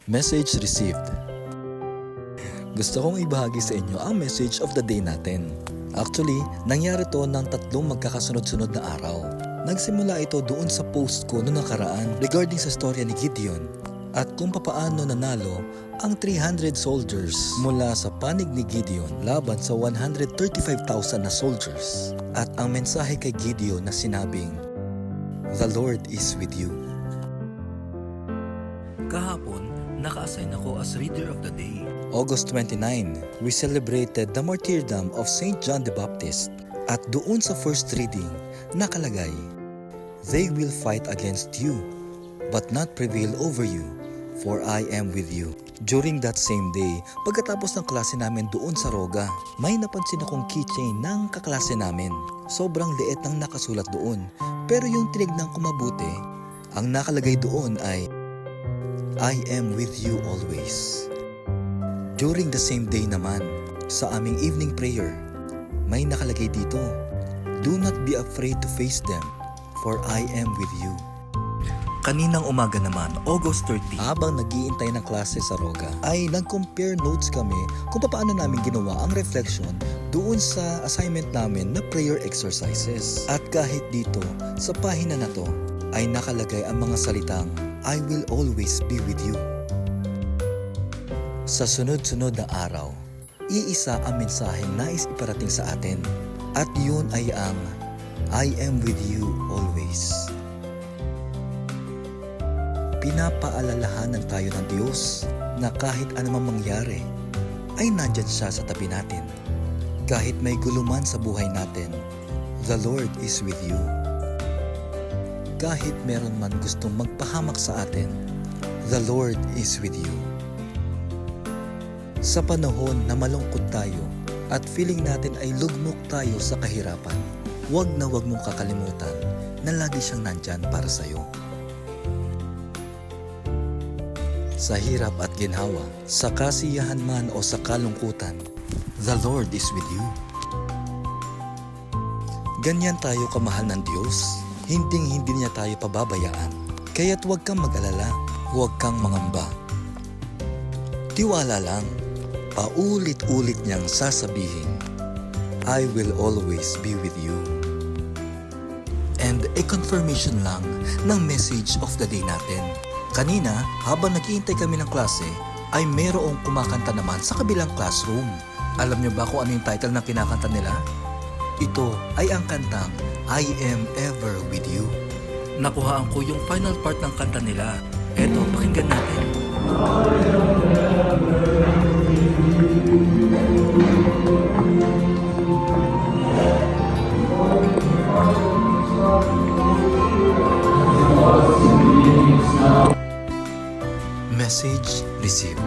Message received. Gusto kong ibahagi sa inyo ang message of the day natin. Actually, nangyari to ng 3 magkakasunod-sunod na araw. Nagsimula ito doon sa post ko noong nakaraan regarding sa storya ni Gideon at kung papaano nanalo ang 300 soldiers mula sa panig ni Gideon laban sa 135,000 na soldiers. At ang mensahe kay Gideon na sinabing, "The Lord is with you." Kahapon, naka-assign ako as reader of the day. August 29, we celebrated the martyrdom of Saint John the Baptist. At doon sa first reading, nakalagay, "They will fight against you, but not prevail over you, for I am with you." During that same day, pagkatapos ng klase namin doon sa Roga, may napansin akong keychain ng kaklase namin. Sobrang liit ng nakasulat doon, pero yung tinignan ko mabuti, ang nakalagay doon ay, "I am with you always." During the same day naman, sa aming evening prayer, may nakalagay dito, "Do not be afraid to face them, for I am with you." Kaninang umaga naman, August 30, habang nag-iintay ng klase sa Roga, ay nag-compare notes kami kung paano namin ginawa ang reflection doon sa assignment namin na prayer exercises. At kahit dito, sa pahina na to, ay nakalagay ang mga salitang, "I will always be with you." Sa sunod-sunod na araw, iisa ang mensaheng nais iparating sa atin. At yun ay ang, "I am with you always." Pinapaalalahanan tayo ng Diyos na kahit anumang mangyari, ay nandyan siya sa tabi natin. Kahit may guluman sa buhay natin, the Lord is with you. Kahit meron man gustong magpahamak sa atin, the Lord is with you. Sa panahon na malungkot tayo at feeling natin ay lugmok tayo sa kahirapan, huwag mong kakalimutan na lagi siyang nandyan para sa'yo. Sa hirap at ginhawa, sa kasiyahan man o sa kalungkutan, the Lord is with you. Ganyan tayo kamahal ng Diyos, hindi niya tayo pababayaan. Kaya't huwag kang mag-alala, huwag kang mangamba. Tiwala lang, paulit-ulit niyang sasabihin, "I will always be with you." And a confirmation lang ng message of the day natin. Kanina, habang naghihintay kami ng klase, ay mayroong kumakanta naman sa kabilang classroom. Alam niyo ba kung ano yung title ng kinakanta nila? Ito ay ang kantang, "I Am Ever With You." Nakuhaan ko yung final part ng kanta nila. Eto, pakinggan natin. Message received.